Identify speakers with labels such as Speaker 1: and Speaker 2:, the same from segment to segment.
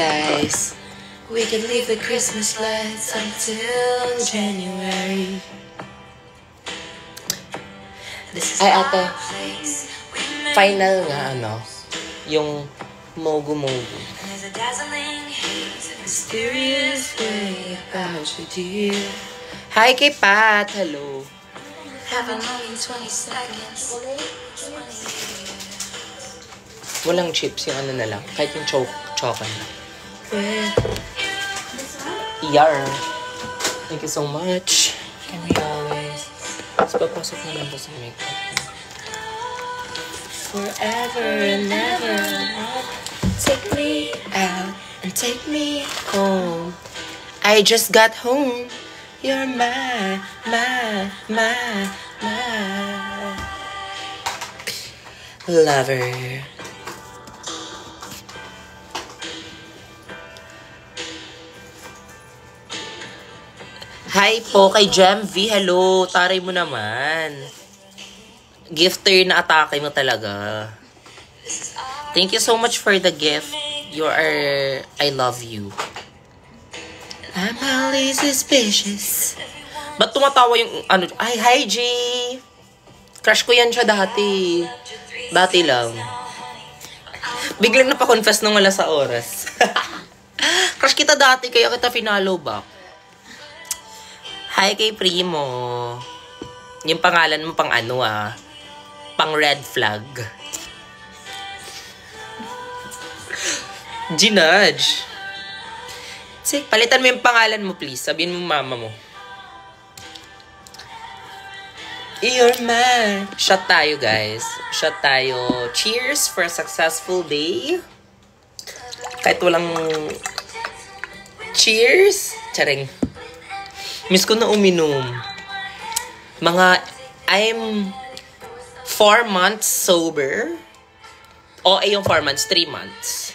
Speaker 1: Guys, we can leave the Christmas lights until January. Ay, ate. Final nga, ano? Yung Mogu-Mogu. Mysterious way about you, dear. Hi kay Pat. Hello. Have only 20 seconds. Walang chips, yung ano na lang. Kahit yung chocolate na. Yar. Thank you so much. Can we always... Tapos papasok na lang po sa makeup. Forever and ever. Take me out and take me home. I just got home. You're my lover. Hi po kay Jem V. Hello. Taray mo naman. Gifter na atake mo talaga. Thank you so much for the gift. You are... I love you. I'm highly suspicious. Ba't tumatawa yung ano? Ay, hi G. Crush ko yan siya dati. Dati lang. Biglang napakonfess nung wala sa oras. Crush kita dati kaya kita finalo back. Hi kay Primo. Yung pangalan mo pang ano pang red flag. Ginudge. Sige, palitan mo yung pangalan mo please. Sabihin mo mama mo. You're mine. Shot tayo guys. Shot tayo. Cheers for a successful day. Kahit walang cheers. Charing. Miss ko na uminom. I'm 4 months sober. O, yung 4 months, 3 months.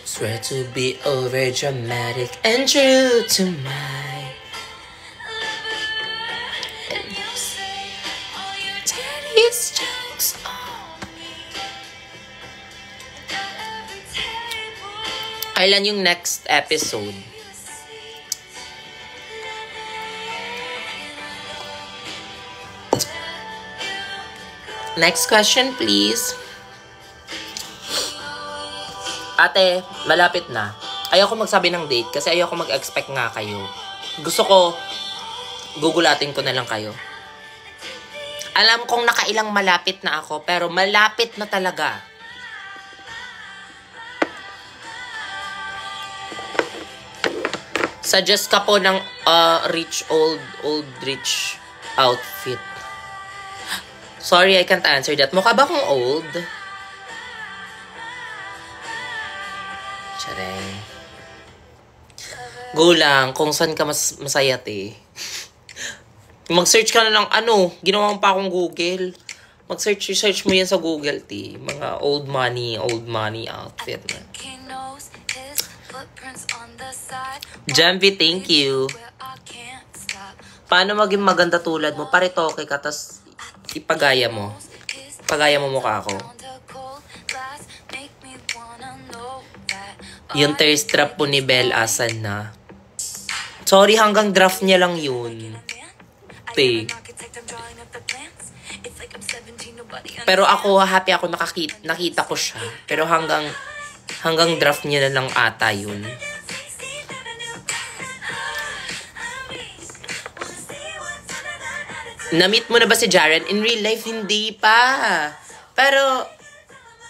Speaker 1: Swear to be over dramatic and true to my... And you say all your dirtiest jokes on me. Kailan yung next episode? Next question, please. Ate, malapit na. Ayoko magsabi ng date kasi ayoko mag-expect nga kayo. Gusto ko, gugulatin ko na lang kayo. Alam kong nakailang malapit na ako, pero malapit na talaga. Suggest ka po ng old rich outfit. Sorry, I can't answer that. Mukha ba akong old? Chareng. Go lang kung saan ka masaya, te. Mag-search ka na ng ano. Ginawa mo pa akong Google. Mag-search mo yan sa Google, te. Mga old money outfit na. Jamvi, thank you. Paano maging maganda tulad mo? Paritoke ka, tas ipagaya mo. Pagaya mo mukha ko. Yung thirst trap po ni Belle, asan na? Sorry, hanggang draft niya lang yun. Te. Pero ako, happy ako nakita ko siya. Pero hanggang draft niya na lang ata yun. Na-meet mo na ba si Jaren? In real life, hindi pa. Pero,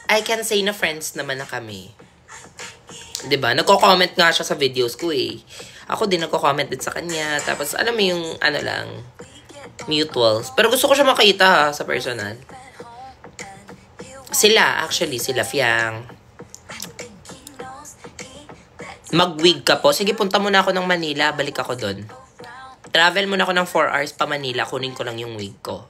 Speaker 1: I can say na friends naman na kami. Diba? Nagko-comment nga siya sa videos ko eh. Ako din nagko-comment din sa kanya. Tapos, alam mo yung, ano lang, mutuals. Pero gusto ko siya makita sa personal. Sila, Fiang. Mag-wig ka po. Sige, punta muna ako ng Manila. Balik ako doon. Travel muna ako ng 4 hours pa Manila. Kunin ko lang yung wig ko.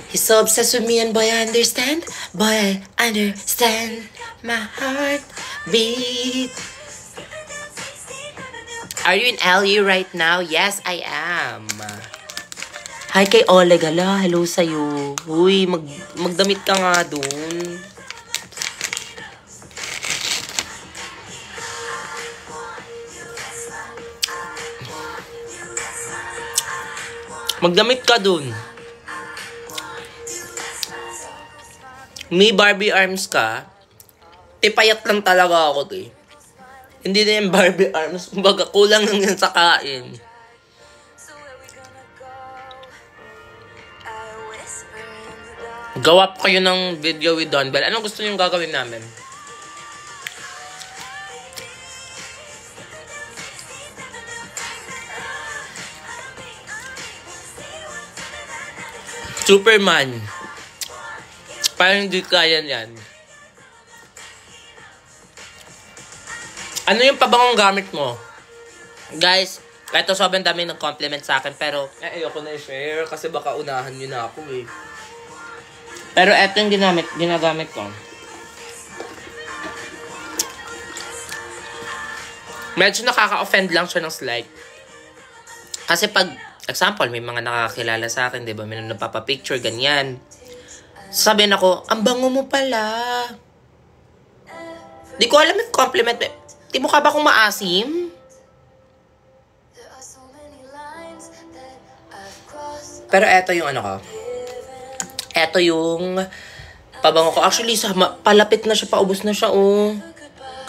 Speaker 1: He's so obsessed with me and boy, I understand. Boy, I understand my heart beat. Are you in LU right now? Yes, I am. Hi kay Oleg. Hala, hello sa'yo. Uy, magdamit ka nga dun. Magdamit ka dun. May Barbie arms ka. Tipayat lang talaga ako, eh. Hindi na yung Barbie arms. Kumbaga, kulang lang yan sa kain. Gawa po kayo ng video with Don Bell. Anong gusto niyong gagawin namin? Superman. Parang hindi kaya yan. Ano yung pabangong gamit mo? Guys, ito sobrang dami nag-compliment sa akin, pero ayoko na i-share kasi baka unahan nyo na ako eh. Pero ito yung ginagamit ko. Medyo nakaka-offend lang siya ng slight. Kasi pag, example, may mga nakakilala sa akin, di ba? May napapapicture, ganyan. Sabihin ako, ang bango mo pala. Di ko alam yung compliment. Di mo ka ba kung maasim? Pero eto yung ano ko. Eto yung pabango ko. Actually, palapit na siya, paubos na siya, oh.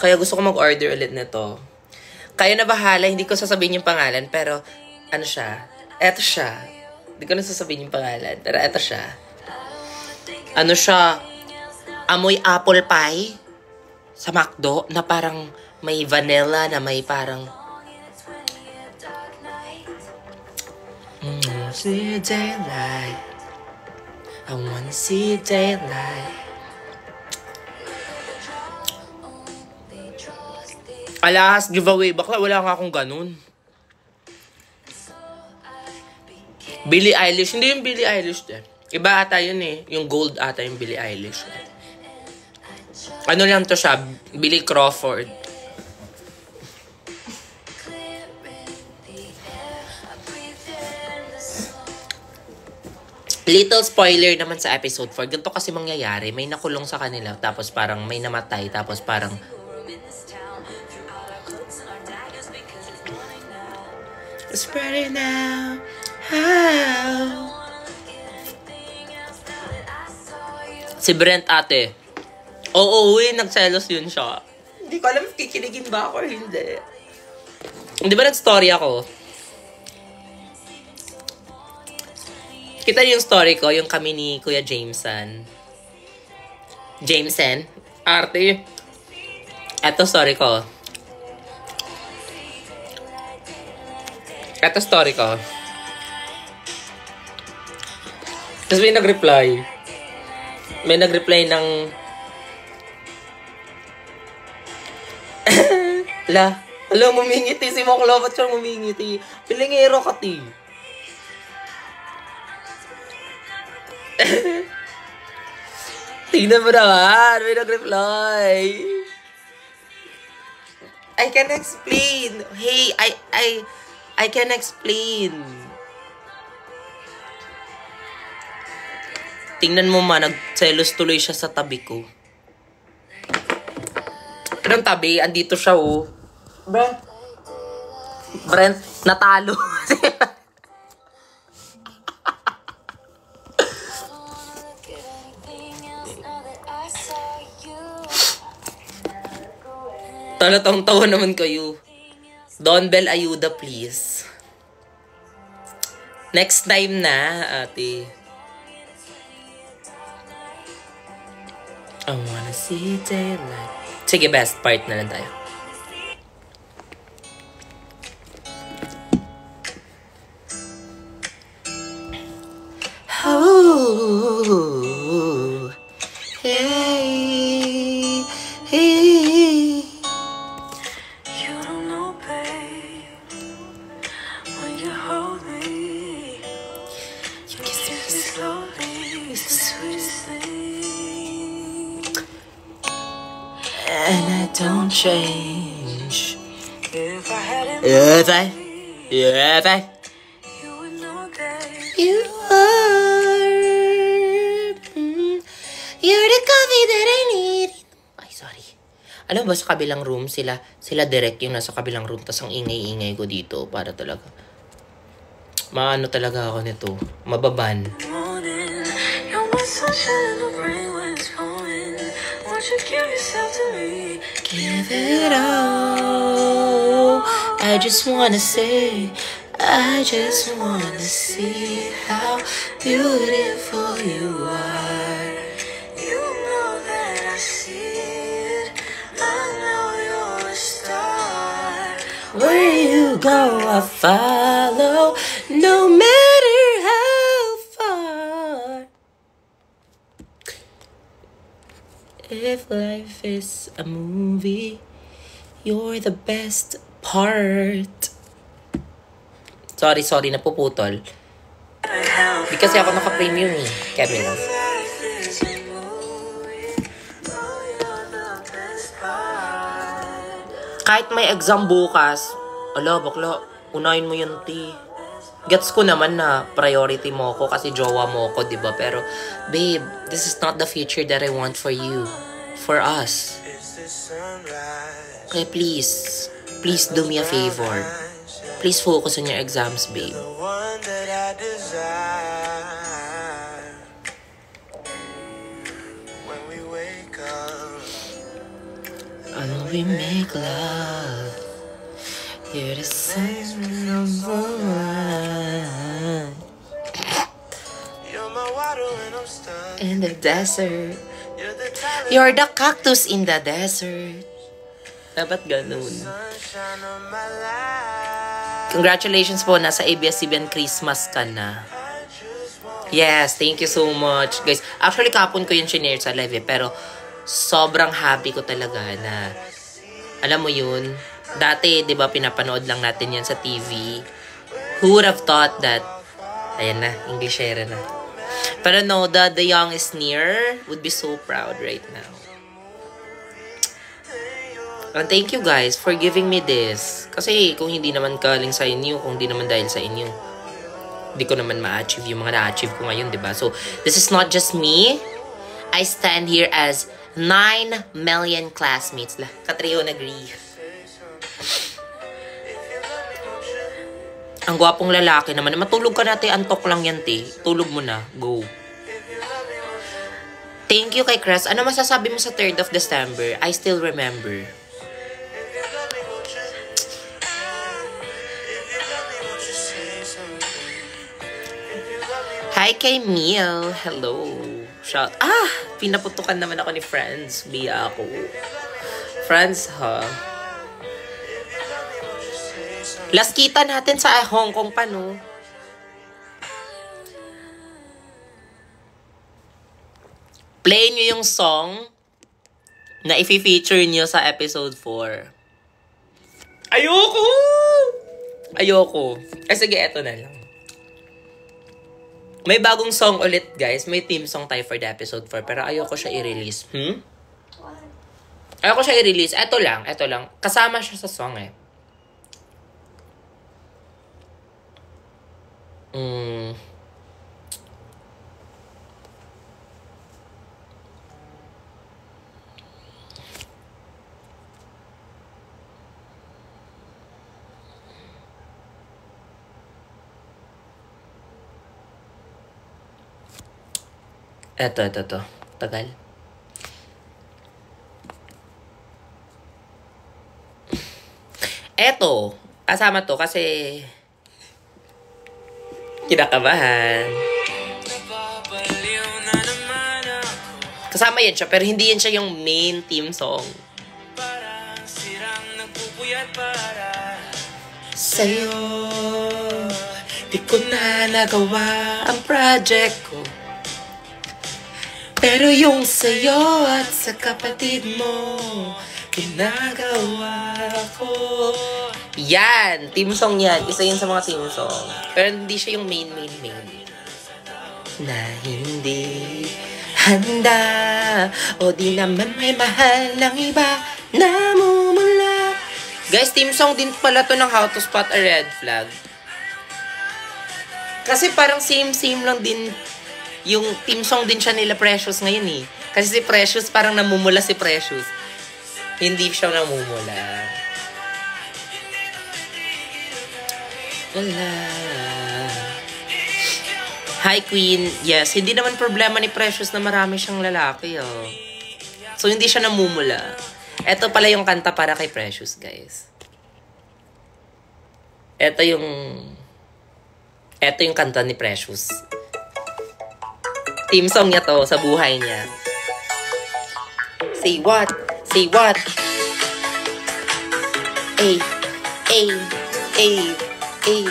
Speaker 1: Kaya gusto ko mag-order ulit nito. Kayo na bahala, hindi ko sasabihin yung pangalan, pero ano siya? Eto siya. Hindi ko na sasabihin yung pangalan, pero eto siya. Ano siya? Amoy apple pie sa McDo na parang may vanilla na may parang see daylight. I wanna see daylight. Alahas giveaway. Bakla wala nga akong ganun. Billie Eilish. Hindi yung Billie Eilish eh. Iba ata yun eh. Yung gold ata yung Billie Eilish. Ano lang to siya? Billie Crawford. Little spoiler naman sa episode 4. Ganito kasi mangyayari. May nakulong sa kanila. Tapos parang may namatay. Tapos parang spreading now. How? Si Brent ate. Oo, nagselos yun siya. Hindi ko alam if kikiligin ba ako or hindi. Hindi ba nag-story ako? Kita yung story ko, yung kami ni Kuya Jameson. Jameson? Arte. Eto story ko. Eto story ko. Tapos may nag-reply. May nag-reply ng Alam, mumingiti si Moklo. Ba't siya mumingiti? Pilingero ka, ti. Tingnan mo naman. May nag-reply. I can explain. Hey, I can explain. Tingnan mo ma, nagselos tuloy siya sa tabi ko. Anong tabi? Andito siya, oh. Brent, natalo. Talatang-tawa naman kayo. Don Bell, ayuda please. Next time na, ate. I wanna see daylight. Sige, best part na lang tayo. Oh, hey, hey. You don't know, babe, when you hold me, you kiss me slowly, it's the sweetest thing, and I don't change. If I had it Yeah, bye. Yeah, bye. You are. You're the coffee that I need. Ay, sorry. Alam ba, sa kabilang room, sila direct yung nasa kabilang room, tas ang ingay-ingay ko dito, para talaga. Maano talaga ako nito. Mababan. Give it all. I just wanna say, I just wanna see how beautiful you are. You know that I see it. I know you're a star. Where you go, I follow, no matter how far. If life is a movie, you're the best part. Sorry, napuputol. Di kasi ako naka-premium eh. Kevin. Kahit may exam bukas, bakla, unahin mo yun, ti. Gets ko naman na priority mo ko kasi jowa mo ko, diba? Pero, babe, this is not the future that I want for you. For us. Okay, please do me a favor. Please focus on your exams, babe. And we make love. You're the sun of the light. In the desert. You're the cactus in the desert. Dapat ganun. Congratulations po, nasa ABS-CBN Christmas ka na. Yes, thank you so much. Guys, actually kapon ko yung shinare sa live pero sobrang happy ko talaga na, alam mo yun, dati, di ba, pinapanood lang natin yan sa TV. Who would have thought that, ayan na, Englishera na. Pero no, the young is near would be so proud right now. And thank you guys for giving me this. Kasi kung hindi naman galing sa inyo, kung hindi naman dahil sa inyo, hindi ko naman ma-achieve yung mga na-achieve ko ngayon, diba? So, this is not just me. I stand here as 9 million classmates. Katriyo agree. Ang gwapong lalaki naman. Matulog ka natin, antok lang yan, te. Tulog mo na. Go. Thank you kay Chris. Ano masasabi mo sa 3rd of December? I still remember. Hi kay Miel. Hello. Shout. Pinaputukan naman ako ni Franz. Biya ako. Franz, ha? Last kita natin sa Hong Kong pa, no? Play nyo yung song na i-feature nyo sa episode 4. Ayoko. Sige, eto na lang. May bagong song ulit, guys. May theme song tayo for the episode 4. Pero ayoko siya i-release. Ayoko siya i-release. Eto lang. Kasama siya sa song, eh. Ito. Tagal. Eto. Kasama to kasi kinakabahan. Kasama yan siya, pero hindi yan siya yung main theme song. Sa'yo, di ko na nagawa ang project ko. Pero yung sa'yo at sa kapatid mo, ginagawa ko. Yan! Team song yan. Isa yun sa mga team song. Pero hindi siya yung main. Na hindi handa o di naman may mahal ng iba namumula Guys, team song din pala to ng How to Spot a Red Flag. Kasi parang same lang din yung team song din siya nila Precious ngayon eh. Kasi si Precious parang namumula si Precious. Hindi siya namumula. Wala. Hi Queen. Yes, hindi naman problema ni Precious na marami siyang lalaki oh. So hindi siya namumula. Ito pala yung kanta para kay Precious, guys. Ito yung kanta ni Precious. Team song niya to sa buhay niya. Say what? Say what? Ay, ay, ay, ay.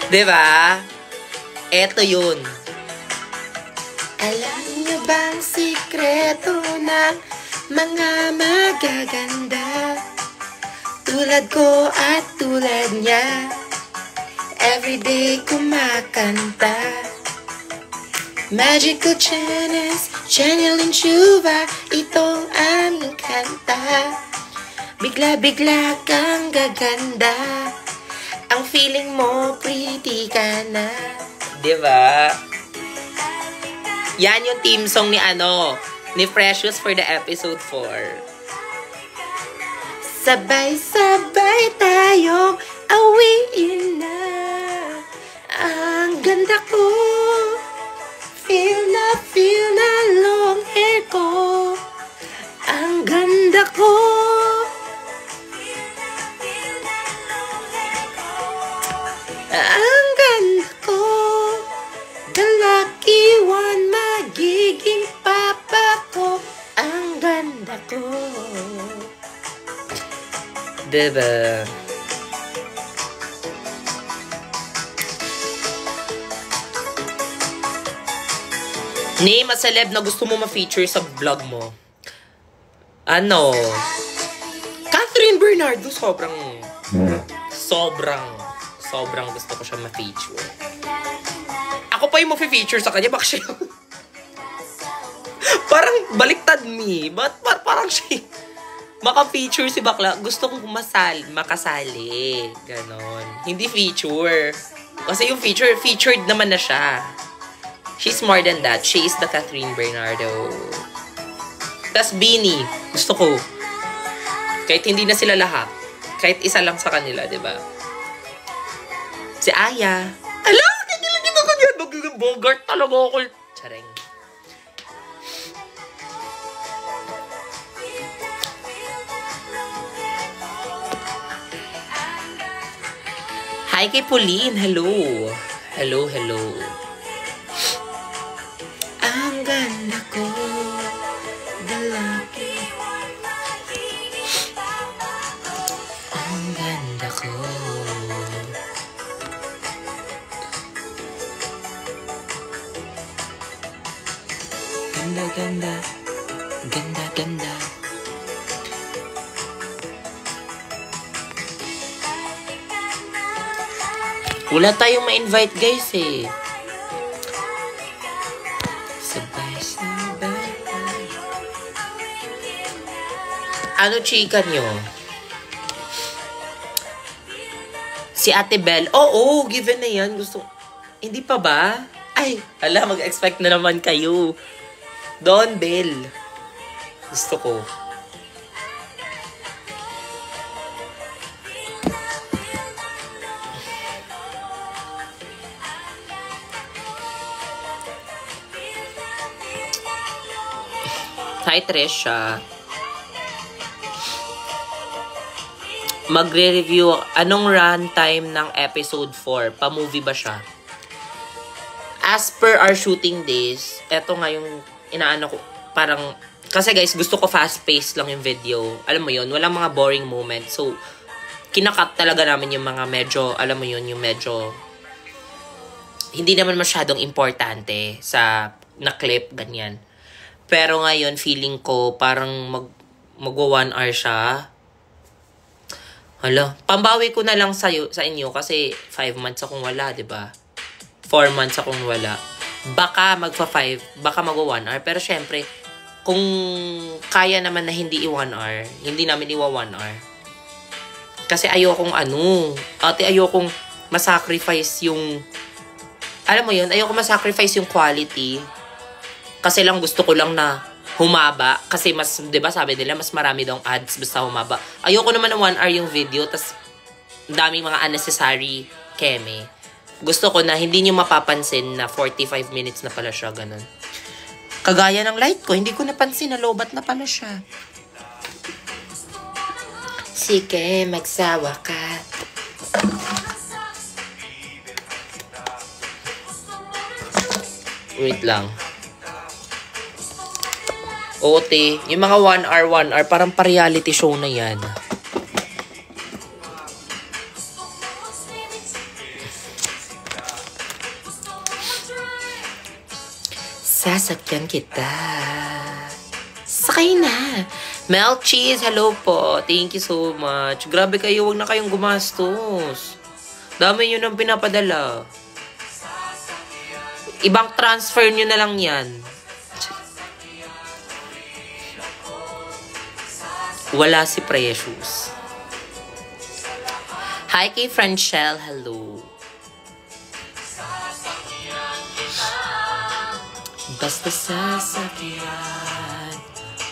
Speaker 1: Diba? Ito yun. Alam niyo bang sikreto ng mga magaganda? Tulad ko at tulad niya, everyday kumakanta. Magical channels, channeling Chuva, itong aming kanta. Bigla-bigla kang gaganda, ang feeling mo pretty ka na. Diba? Yan yung team song ni Precious for the episode 4. Sabay-sabay tayong awiin na. Ang ganda ko, feel na long hair ko. Ang ganda ko. Ang ganda ko. The lucky one, magiging papa ko. Ang ganda ko. Diba? Name a celeb na gusto mo ma-feature sa vlog mo. Ano? Catherine Bernardo, sobrang gusto ko siya ma-feature. Ako pa yung ma-feature sa kanya, baka siya parang baliktad me. Parang siya maka-feature si bakla. Gusto kong makasali. Ganon. Hindi feature. Kasi yung featured naman na siya. She's more than that. She is the Catherine Bernardo. Tas Beanie. Gusto ko. Kahit hindi na sila lahat. Kahit isa lang sa kanila, diba? Si Aya. Alam! Kiniligin ako niyan. Magiging Bogart talaga ako. Tsareng. Hi kay Pauline. Hello. Hello. Ang ganda ko. The lucky. Ang ganda ko. Ganda. Wala tayong ma-invite guys eh. Sabay. Ano chika nyo? Si Ate Belle. Oo, given na yan. Gusto. Hindi pa ba? Ay, mag-expect na naman kayo. Don Belle. Gusto ko. Hi, Tresha. Magre-review. Anong runtime ng episode 4? Pa-movie ba siya? As per our shooting days, eto nga yung inaano ko. Parang, kasi guys, gusto ko fast-paced lang yung video. Alam mo yun, walang mga boring moment. So, kinakat talaga namin yung mga medyo, alam mo yun, yung medyo hindi naman masyadong importante sa na-clip, ganyan. Pero ngayon, feeling ko, parang magwa 1 hour siya. Pambawi ko na lang sa inyo kasi 5 months akong wala, diba? 4 months akong wala. Baka magwa 1 hour. Pero syempre, kung kaya naman na hindi i-1 hour, hindi namin iwa 1 hour. Kasi ayokong ayokong masacrifice yung, alam mo yun, ayokong masacrifice yung quality. Kasi lang gusto ko lang na humaba. Kasi mas, di ba sabi nila, mas marami daw ads basta humaba. Ayoko naman ng 1 hour yung video, tas daming mga unnecessary keme. Gusto ko na hindi nyo mapapansin na 45 minutes na pala siya, ganun. Kagaya ng light ko, hindi ko napansin na lobat na pala siya. Sige, magsawa ka. Wait lang. Ote, yung mga 1 hour, parang pa-reality show na yan. Sasakyan kita. Sakay na. Mel Cheese, hello po. Thank you so much. Grabe kayo, wag na kayong gumastos. Dami nyo nang pinapadala. Ibang transfer nyo na lang yan. Wala si Precious. Hi kay Franchelle, hello. Basta sasakyan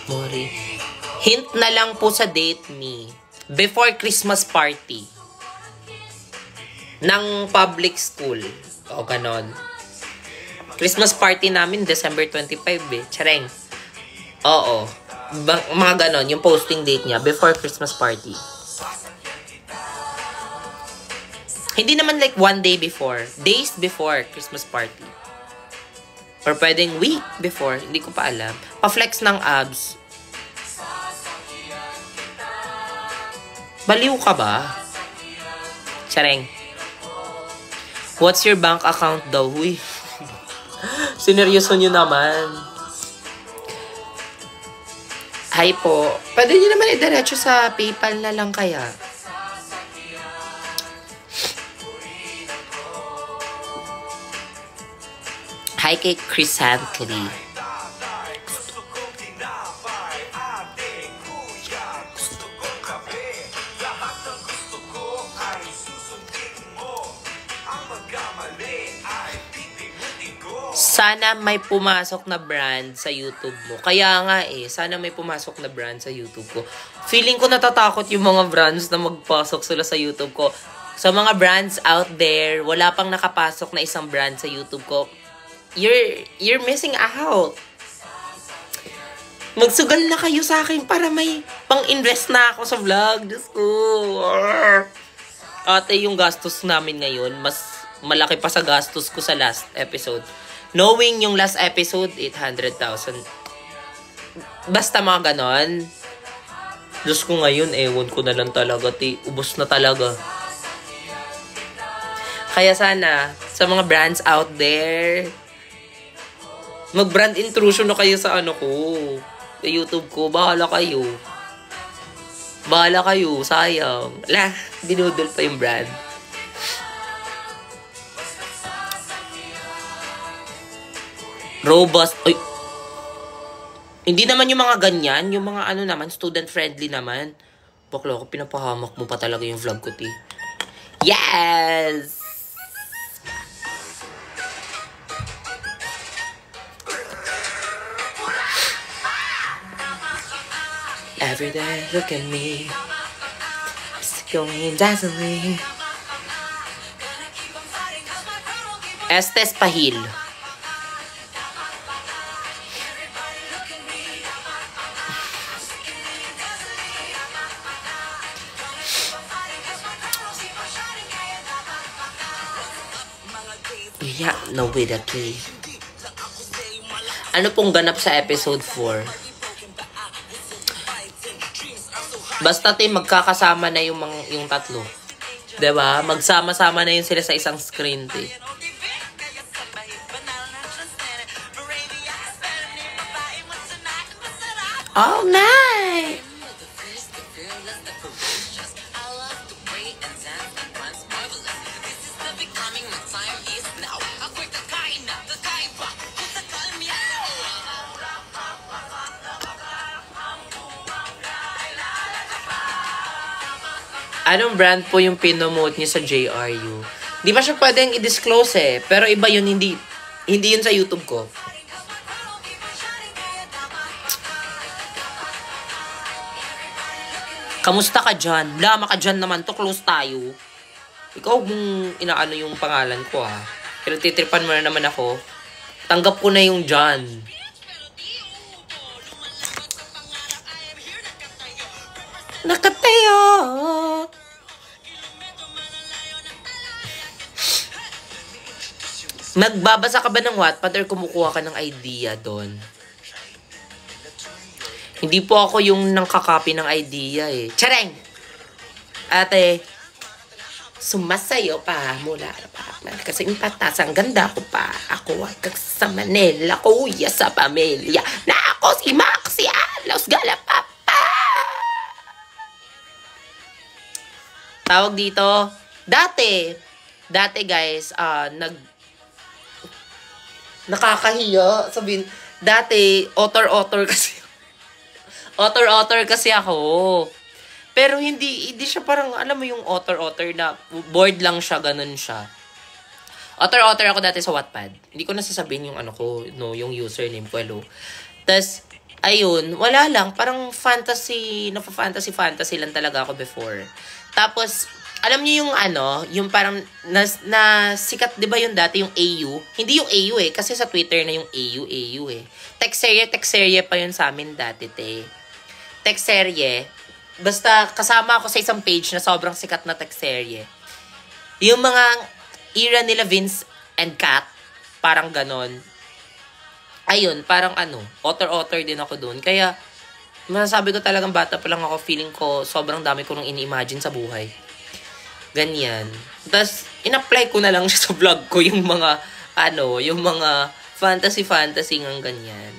Speaker 1: mo rin. Hint na lang po sa date me. Before Christmas party. Ng public school. O ganon. Christmas party namin December 25 eh. Chareng. Oo. Mga ganon. Yung posting date niya. Before Christmas party. Hindi naman like 1 day before. Days before Christmas party. Or pwedeng week before. Hindi ko pa alam. Pa-flex ng abs. Baliw ka ba? Chareng. What's your bank account daw? Huy. Sineryoso nyo naman. Hi po. Pwede nyo naman idiretso sa PayPal na lang kaya. Hi kay Chrysanthely. Sana may pumasok na brand sa YouTube mo. Kaya nga sana may pumasok na brand sa YouTube ko. Feeling ko natatakot yung mga brands na magpasok sila sa YouTube ko. Sa mga brands out there, wala pang nakapasok na isang brand sa YouTube ko. You're missing out. Magsugal na kayo sa akin para may pang-invest na ako sa vlog. Diyos ko. Ate, yung gastos namin ngayon, mas malaki pa sa gastos ko sa last episode. Knowing yung last episode, 800,000. Basta mga ganon. Diyos ko ngayon, ewan ko na lang talaga. Ubos na talaga. Kaya sana, sa mga brands out there, mag-brand intrusion na kayo sa sa YouTube ko. Bahala kayo. Bahala kayo. Sayang. Dinudol pa yung brand. Robust. Ay. Hindi naman yung mga ganyan. Yung mga naman, student-friendly naman. Bakla ako, pinapahamak mo pa talaga yung vlog ko, ti. Yes! Every day, look at me. It's going dazzling. Estes Pahil. Yeah, no with a key. Ano pong ganap sa episode 4? Basta magkakasama na yung tatlo. 'Di ba? Magsama-sama na yun sila sa isang screen, te. All night. Anong brand po yung pinomote niyo sa JRU? Di ba siya pwedeng i-disclose eh. Pero iba yun, hindi yun sa YouTube ko. Kamusta ka dyan? Lama ka dyan naman to, close tayo. Ikaw mong inaano yung pangalan ko ha. Pero titripan mo na naman ako. Tanggap ko na yung dyan. Nakatayo. Nagbabasa ka ba ng Wattpad or kumukuha ka ng idea doon? Hindi po ako yung nangkakapi ng idea eh. Chareng! Ate, sumasayo pa mula pa. Kasi yung patas, ang ganda ko pa. Ako ang sa Manila, kuya sa pamilya. Na ako si Maxi Alos Galapapa! Tawag dito, dati guys, nakakahiya. Sabihin, dati, author kasi. Author kasi ako. Pero hindi siya parang, alam mo yung author na bored lang siya, ganun siya. Author ako dati sa Wattpad. Hindi ko nasasabihin yung ano ko, no, yung username ko, hello. Tas, ayun, wala lang. Parang fantasy lang talaga ako before. Tapos, alam niyo yung ano, yung parang na sikat, 'di ba yung dati yung AU? Hindi yung AU eh, kasi sa Twitter na yung AU eh. Textserye pa yun sa amin dati, te. Textserye, basta kasama ako sa isang page na sobrang sikat na textserye. Yung mga era nila Vince and Kat, parang ganon. Ayun, parang ano, author din ako dun. Kaya, masasabi ko talagang bata pa lang ako, feeling ko sobrang dami ko nang ini-imagine sa buhay. Ganyan. Tapos, in-apply ko na lang siya sa vlog ko yung mga, yung mga fantasy ng ganyan.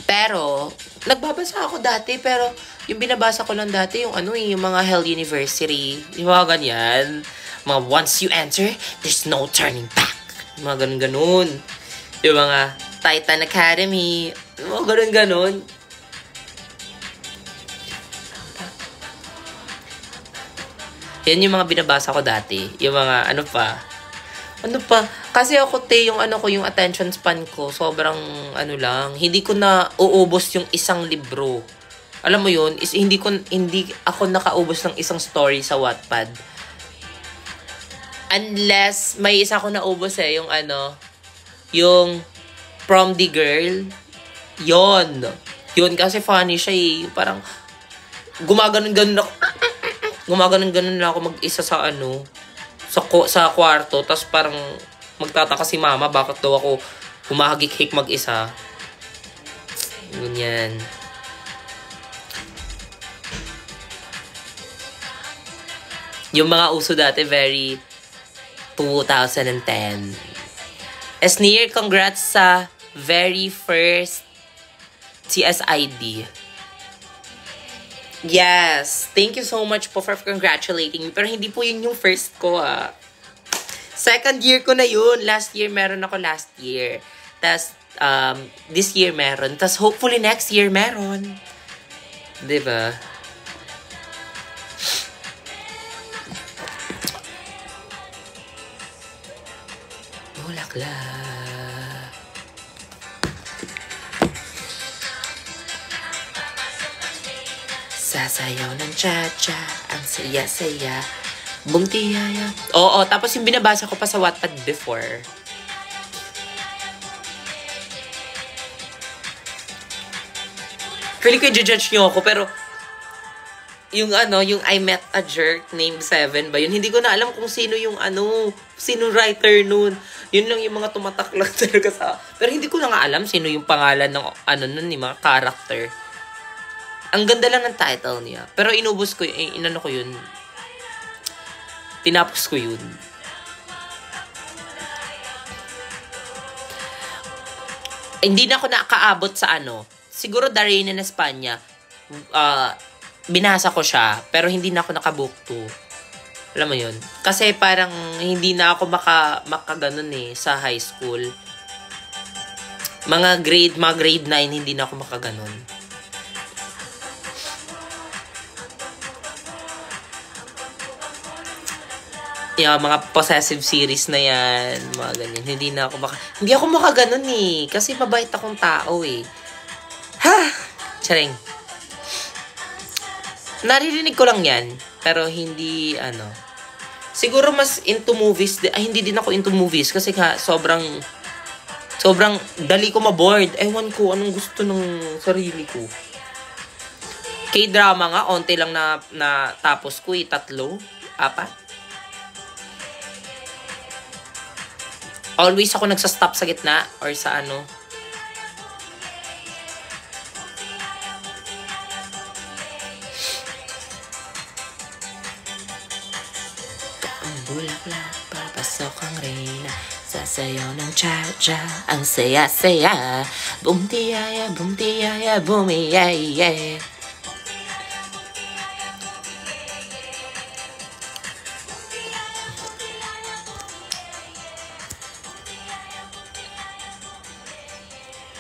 Speaker 1: Pero, nagbabasa ako dati, pero yung binabasa ko lang dati, yung yung mga Hell University, yung mga ganyan. Mga once you enter, there's no turning back. Yung mga ganun-ganun. Yung mga Titan Academy. Yung mga ganun-ganun. Yan yung mga binabasa ko dati. Yung mga ano pa. Kasi ako yung yung attention span ko, sobrang lang. Hindi ko na uubos yung isang libro. Alam mo yun, hindi ako nakaubos ng isang story sa Wattpad. Unless may isa ko naubos yung yung Prom the Girl. Yun kasi funny siya eh. Parang gumaganon-ganon na ako mag-isa sa sa kwarto. Tapos parang magtataka si mama bakit daw ako humahagik-hik mag-isa. Ganyan. Yung mga uso dati very 2010. Esnir, congrats sa very first TSID. Yes, thank you so much po for congratulating me. Pero hindi po yun yung first ko Second year ko na yun. Last year meron ako last year. Tas this year meron. Tas hopefully next year meron. Diba? Bulaklak. Sasayaw ng cha-cha, ang saya-saya, bumtiyaya. Oo, tapos yung binabasa ko pa sa Wattpad before. Feeling ko i-judge nyo ako, pero yung yung I Met a Jerk named Seven ba yun? Hindi ko na alam kung sino yung sino writer nun. Yun lang yung mga tumatak lang talaga sa... Pero hindi ko na nga alam sino yung pangalan ng nun, yung mga character. Ang ganda lang ng title niya. Pero inubos ko, ko yun. Tinapos ko yun. Hindi na ako nakaabot sa Siguro The Rain in España. Binasa ko siya, pero hindi na ako nakabook to. Alam mo yun? Kasi parang hindi na ako makaganon sa high school. Mga grade 9, hindi na ako makaganon. Yung mga possessive series na yan, mga ganyan. Hindi ako makaganon eh. Kasi mabait akong tao eh. Ha! Charing. Naririnig ko lang yan. Pero hindi, siguro mas into movies. Hindi din ako into movies. Kasi sobrang dali ko maboard. Ewan ko, anong gusto ng sarili ko. K-drama nga, onti lang na tapos ko eh. 3, 4. Always ako nagsastop sa gitna or sa ano. Ang bulaklak, papasok ang reyna. Sasayaw ng cha-cha, ang saya-saya. Bumtiyaya, bumtiyaya, bumiyaya.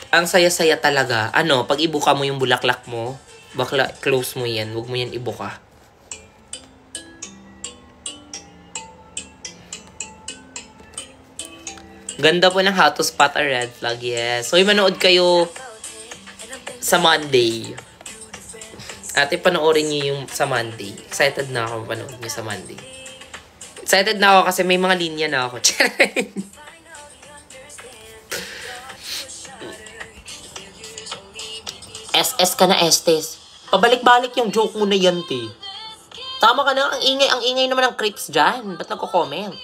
Speaker 1: Ang saya-saya talaga. Pag ibuka mo yung bulaklak mo, bakla, close mo yan. Huwag mo yan ibuka. Ganda po ng How to Spot a Red Flag, yes. So, manood kayo sa Monday. Ate, panoorin niyo yung sa Monday. Excited na ako panood niyo sa Monday. Excited na ako kasi may mga linya na ako. SS ka na, Estes. Pabalik-balik yung joke mo na yan, te. Tama ka na. Ang ingay naman ng creeps dyan. Ba't nagko-comment?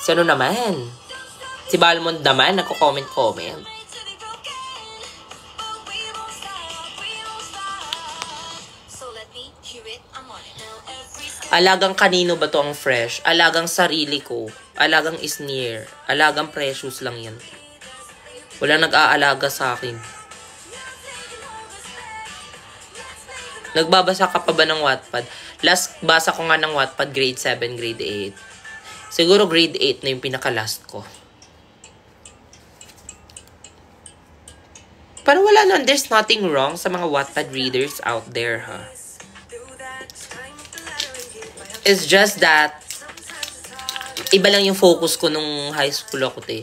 Speaker 1: Si ano naman? Si Balmond naman, nagko-comment. Alagang kanino ba to ang fresh? Alagang sarili ko. Alagang is near. Alagang precious lang yan. Wala nag-aalaga sa akin. Nagbabasa ka pa ba ng Wattpad? Last basa ko nga ng Wattpad, grade 7, grade 8. Siguro grade 8 na yung pinaka-last ko. Pero wala nun, there's nothing wrong sa mga Wattpad readers out there, ha? It's just that, iba lang yung focus ko nung high school ako, te.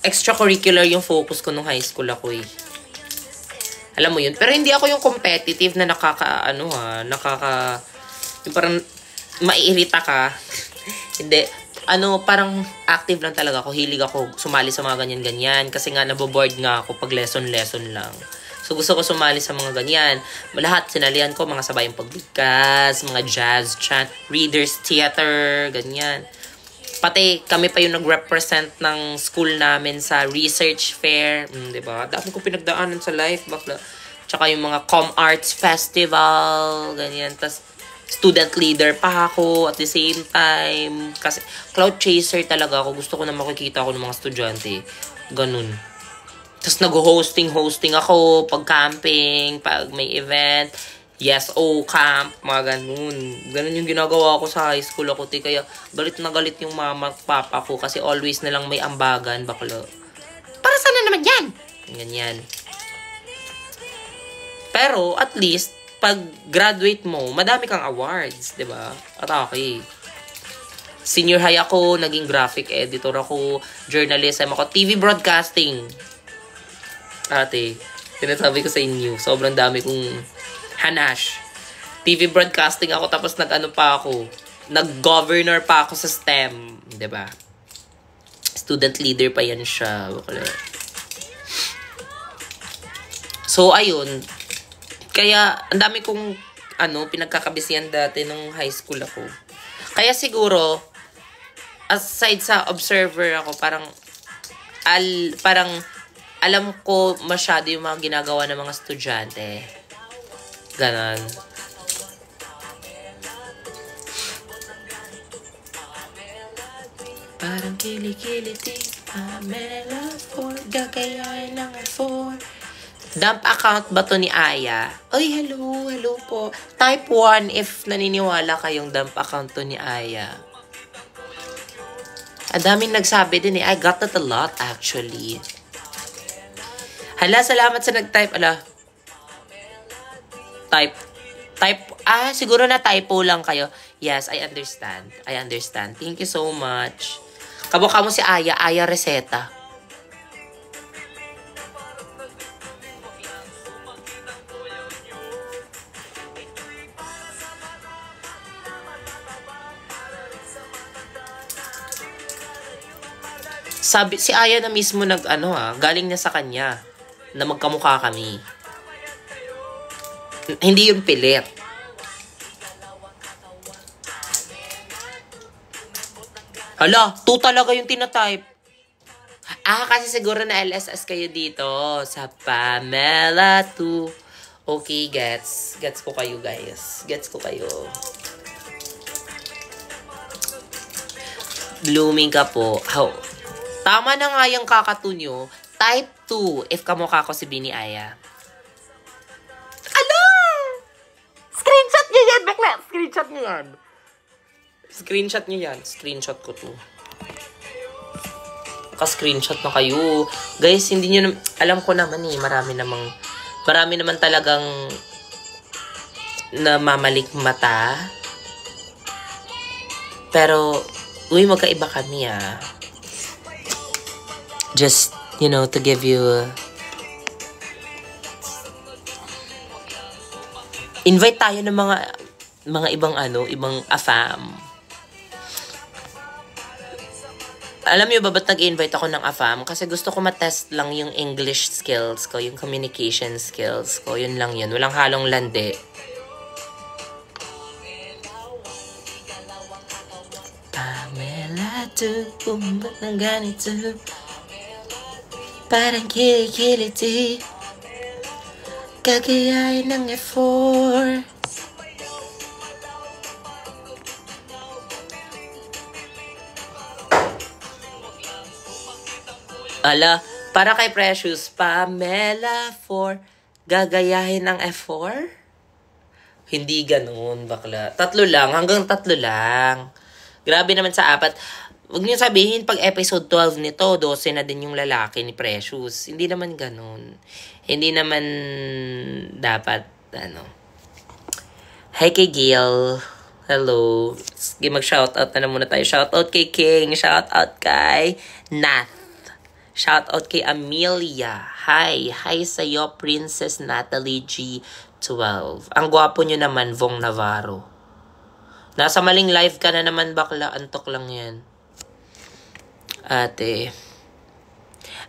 Speaker 1: Extracurricular yung focus ko nung high school ako, eh. Alam mo yun. Pero hindi ako yung competitive na yung parang maiirita ka. Hindi. Parang active lang talaga ako. Hilig ako sumali sa mga ganyan-ganyan. Kasi nga, naboboard nga ako pag lesson lang. So, gusto ko sumali sa mga ganyan. Lahat, sinalihan ko, mga sabayang pagbigkas, mga jazz chant, readers theater, ganyan. Pati kami pa yung nag-represent ng school namin sa research fair. Diba? Dami ko pinagdaanan sa life. Bakla. Tsaka yung mga Com Arts Festival. Ganyan. Tas student leader pa ako at the same time. Kasi cloud chaser talaga ako. Gusto ko na makikita ako ng mga estudyante. Ganun. Tas nag-hosting ako pag camping, pag may event. Yes, camp, mga ganun. Ganun yung ginagawa ko sa high school ako, te. Kaya galit na galit yung mama at papa ko kasi always na lang may ambagan, bakla. Para sana naman yan? Ganyan. Pero, at least, pag graduate mo, madami kang awards, di ba? At okay. Senior high ako, naging graphic editor ako, journalism ako, TV broadcasting. Ate, sinasabi ko sa inyo, sobrang dami kong hanash. TV broadcasting ako tapos nag-governor pa ako sa STEM, 'di ba? Student leader pa yan siya. So ayun. Kaya ang dami kong pinagkakabisihan dati nung high school ako. Kaya siguro aside sa observer ako, parang alam ko masyado yung mga ginagawa ng mga estudyante. Ganon. Parang kilikiliti, Pamela Ford, gagayain ng afford. Dump account ba to ni Aya? Ay, hello po. Type 1 if naniniwala kayong dump account to ni Aya. Ang daming nagsabi din I got that a lot actually. Hala, salamat sa nag-type. Ala. Type. Siguro na typo lang kayo. Yes, I understand. I understand. Thank you so much. Kamukha mo si Aya Reseta. Sabi, si Aya na mismo galing na sa kanya na magkamukha kami. Hindi yung pilit. Hala, 2 talaga yung tinatype. Kasi siguro na LSS kayo dito sa Pamela 2. Okay, gets. Gets ko kayo, guys. Gets ko kayo. Blooming ka po. Tama na nga yung kakatu nyo. Type 2 if kamukha ko si Bini Aya. Ala! Screenshot nyo yan, bakla! Screenshot nyo yan. Screenshot nyo yan. Screenshot ko to. Naka-screenshot na kayo. Guys, hindi nyo alam ko naman marami naman talagang namamalik mata. Pero, magkaiba kami Just, to give you invite tayo ng mga ibang AFAM. Alam niyo ba ba't nag-invite ako ng AFAM? Kasi gusto ko matest lang yung English skills ko, yung communication skills ko. Yun lang yun. Walang halong lande. Pamela 2, ba't na ganito? Parang kilikiliti, kagayahin ng F4. Ala, para kay Precious, Pamela 4, gagayahin ng F4? Hindi ganun, bakla. 3 lang, hanggang 3 lang. Grabe naman sa 4. Huwag niyo sabihin pag episode 12 nito, 12 na din yung lalaki ni Precious. Hindi naman ganun. Hindi naman dapat, Hi kay Gail. Hello. Sige, mag-shoutout na muna tayo. Shoutout kay King. Shoutout kay Nath. Shoutout kay Amelia. Hi. Hi sa'yo, Princess Natalie G12. Ang gwapo nyo naman, Vong Navarro. Nasa maling live ka na naman, bakla. Antok lang yan. Ate.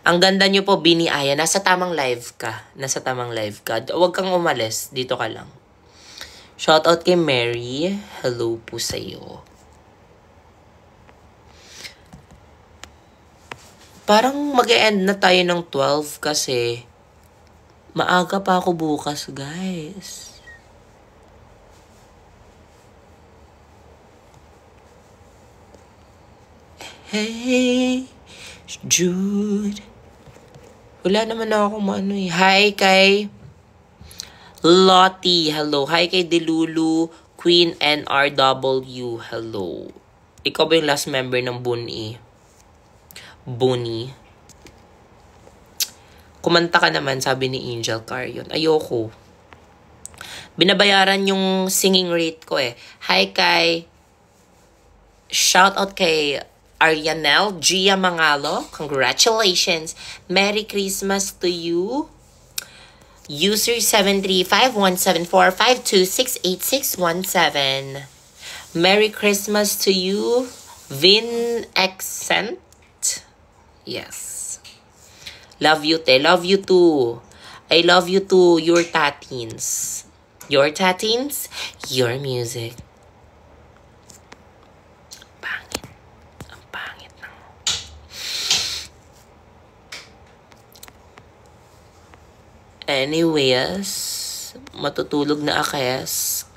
Speaker 1: Ang ganda nyo po, Bini Aya. Nasa tamang live ka. Huwag kang umalis. Dito ka lang. Shoutout kay Mary. Hello po sa'yo. Parang mag-e-end na tayo ng 12 kasi maaga pa ako bukas, guys. Hey, Jude. Wala naman ako Hi kay Lottie. Hello. Hi kay Delulu. Queen NRW. Hello. Ikaw ba yung last member ng Buni? Kumanta ka naman, sabi ni Angel Carion. Ayoko. Binabayaran yung singing rate ko Hi kay shoutout kay Arianel Gia Mangalo, congratulations. Merry Christmas to you. User 735-174-526-8617. Merry Christmas to you. Vin Accent. Yes. Love you, te. Love you too. I love you too. Your tatins. Your tatins, your music. Anyways, matutulog na akes.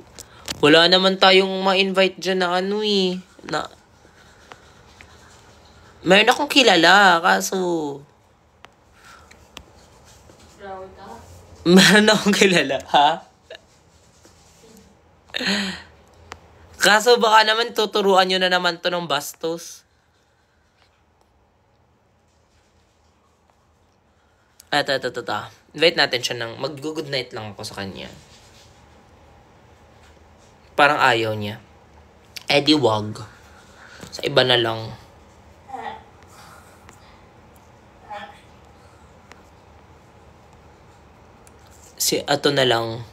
Speaker 1: Wala naman tayong ma-invite dyan na meron akong kilala, kaso meron akong kilala, ha? Kaso baka naman tuturuan nyo na naman to ng bastos. Ito. Invite natin siya ng mag-good night lang ako sa kanya. Parang ayaw niya. Di wag. Sa iba na lang. Ato na lang.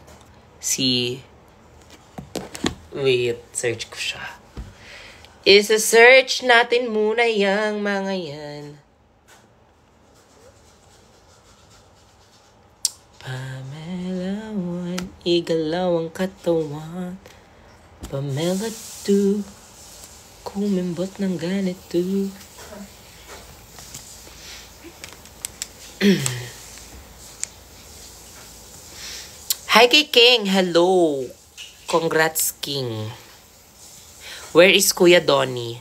Speaker 1: Wait, search ko siya. Isa-search natin muna yung mga yan. Pamela 1, igalaw ang katawan. Pamela 2, kumimbot ng ganito. Hi kay King, hello. Congrats King. Where is Kuya Donnie?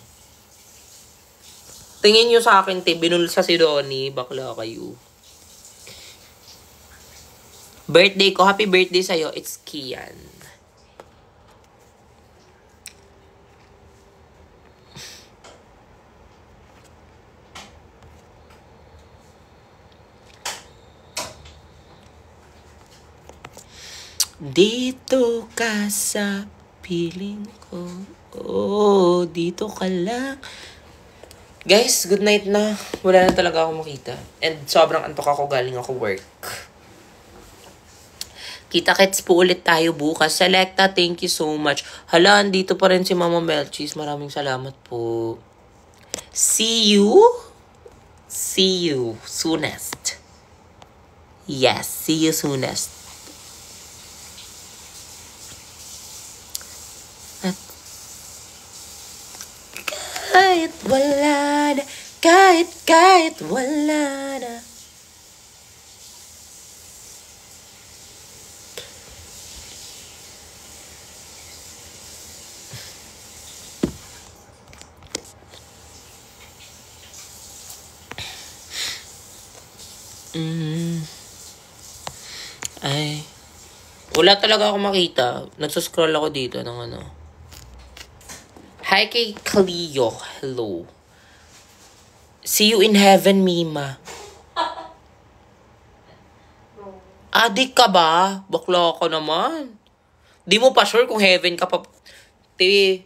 Speaker 1: Tingin nyo sa akin, binul sa si Donnie. Bakla kayo. Birthday ko. Happy birthday sa'yo. It's Kian. Dito ka sa piling ko. Oh, dito ka lang. Guys, good night na. Wala na talaga ako makita. And sobrang antok ako, galing ako work. Kita-kits po ulit tayo bukas. Selecta, thank you so much. Hala, andito pa rin si Mama Melchis. Maraming salamat po. See you soonest. Yes, see you soonest. Kahit wala na, kahit wala na. Ay, wala talaga ako makita. Nagsuscroll ako dito ng ano. Hi kay Cleo. Hello. See you in heaven, Mima. Adik ka ba? Bakla ka naman. Di mo pa sure kung heaven ka pa. Te,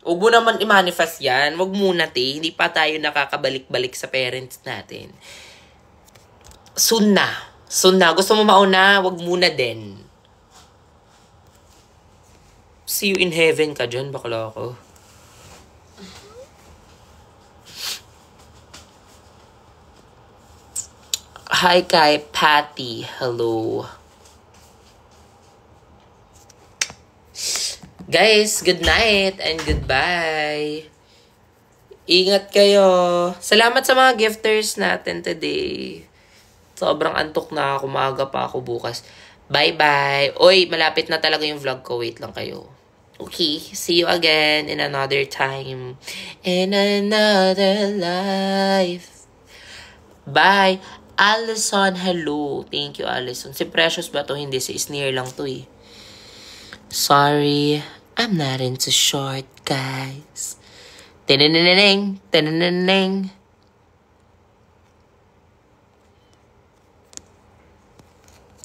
Speaker 1: huwag mo naman i-manifest yan. Huwag muna, te. Hindi pa tayo nakakabalik-balik sa parents natin. Soon na. Gusto mo mauna? Huwag muna din. See you in heaven ka dyan, bakla ako. Hi kay Patty. Hello. Guys, good night and goodbye. Ingat kayo. Salamat sa mga gifters natin today. Sobrang antok na ako. Maaga pa ako bukas. Bye-bye. Oy, malapit na talaga yung vlog ko. Wait lang kayo. Okay, see you again in another time. In another life. Bye. Allison, hello. Thank you, Allison. Si Precious ba to? Hindi, si Sneer lang to eh. Sorry, I'm not into short guys. Tininining, tininining.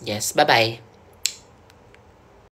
Speaker 1: Yes, bye-bye.